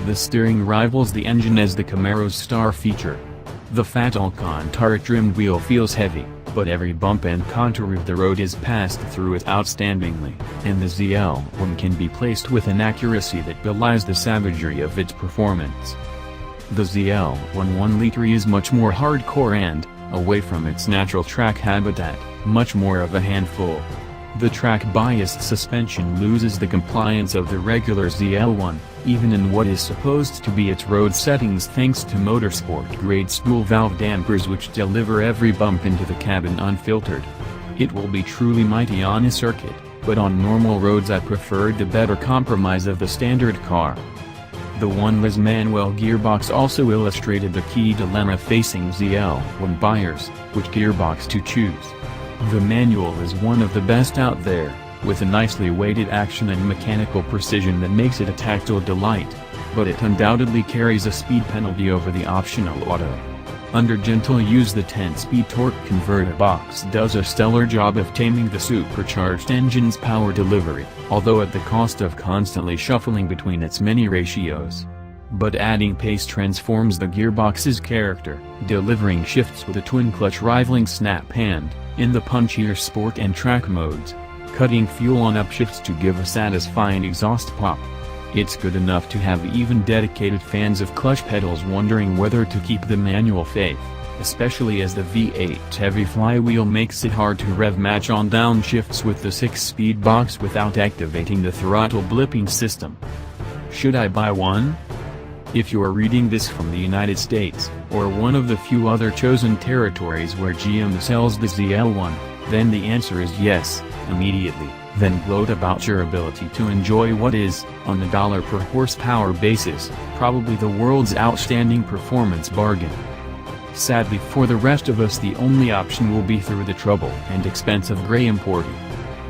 The steering rivals the engine as the Camaro's star feature. The fat Alcantara-trimmed wheel feels heavy, but every bump and contour of the road is passed through it outstandingly, and the ZL1 can be placed with an accuracy that belies the savagery of its performance. The ZL1 1.3 is much more hardcore and, away from its natural track habitat, much more of a handful. The track-biased suspension loses the compliance of the regular ZL1, even in what is supposed to be its road settings thanks to motorsport-grade spool valve dampers which deliver every bump into the cabin unfiltered. It will be truly mighty on a circuit, but on normal roads I preferred the better compromise of the standard car. The one-less manual gearbox also illustrated the key dilemma facing ZL1 buyers: which gearbox to choose. The manual is one of the best out there, with a nicely weighted action and mechanical precision that makes it a tactile delight, but it undoubtedly carries a speed penalty over the optional auto. Under gentle use, the 10-speed torque converter box does a stellar job of taming the supercharged engine's power delivery, although at the cost of constantly shuffling between its many ratios. But adding pace transforms the gearbox's character, delivering shifts with a twin-clutch rivaling snap hand, in the punchier sport and track modes, cutting fuel on upshifts to give a satisfying exhaust pop. It's good enough to have even dedicated fans of clutch pedals wondering whether to keep the manual faith, especially as the V8 heavy flywheel makes it hard to rev match on downshifts with the 6-speed box without activating the throttle blipping system. Should I buy one? If you're reading this from the United States, or one of the few other chosen territories where GM sells the ZL1, then the answer is yes, immediately. Then gloat about your ability to enjoy what is, on a dollar per horsepower basis, probably the world's outstanding performance bargain. Sadly for the rest of us, the only option will be through the trouble and expense of grey importing.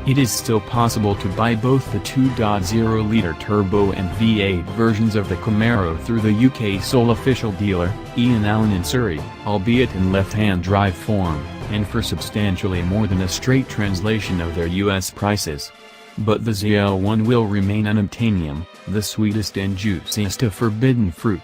It is still possible to buy both the 2.0-liter turbo and V8 versions of the Camaro through the UK's sole official dealer, Ian Allen in Surrey, albeit in left-hand drive form, and for substantially more than a straight translation of their US prices. But the ZL1 will remain unobtainium, the sweetest and juiciest of forbidden fruit.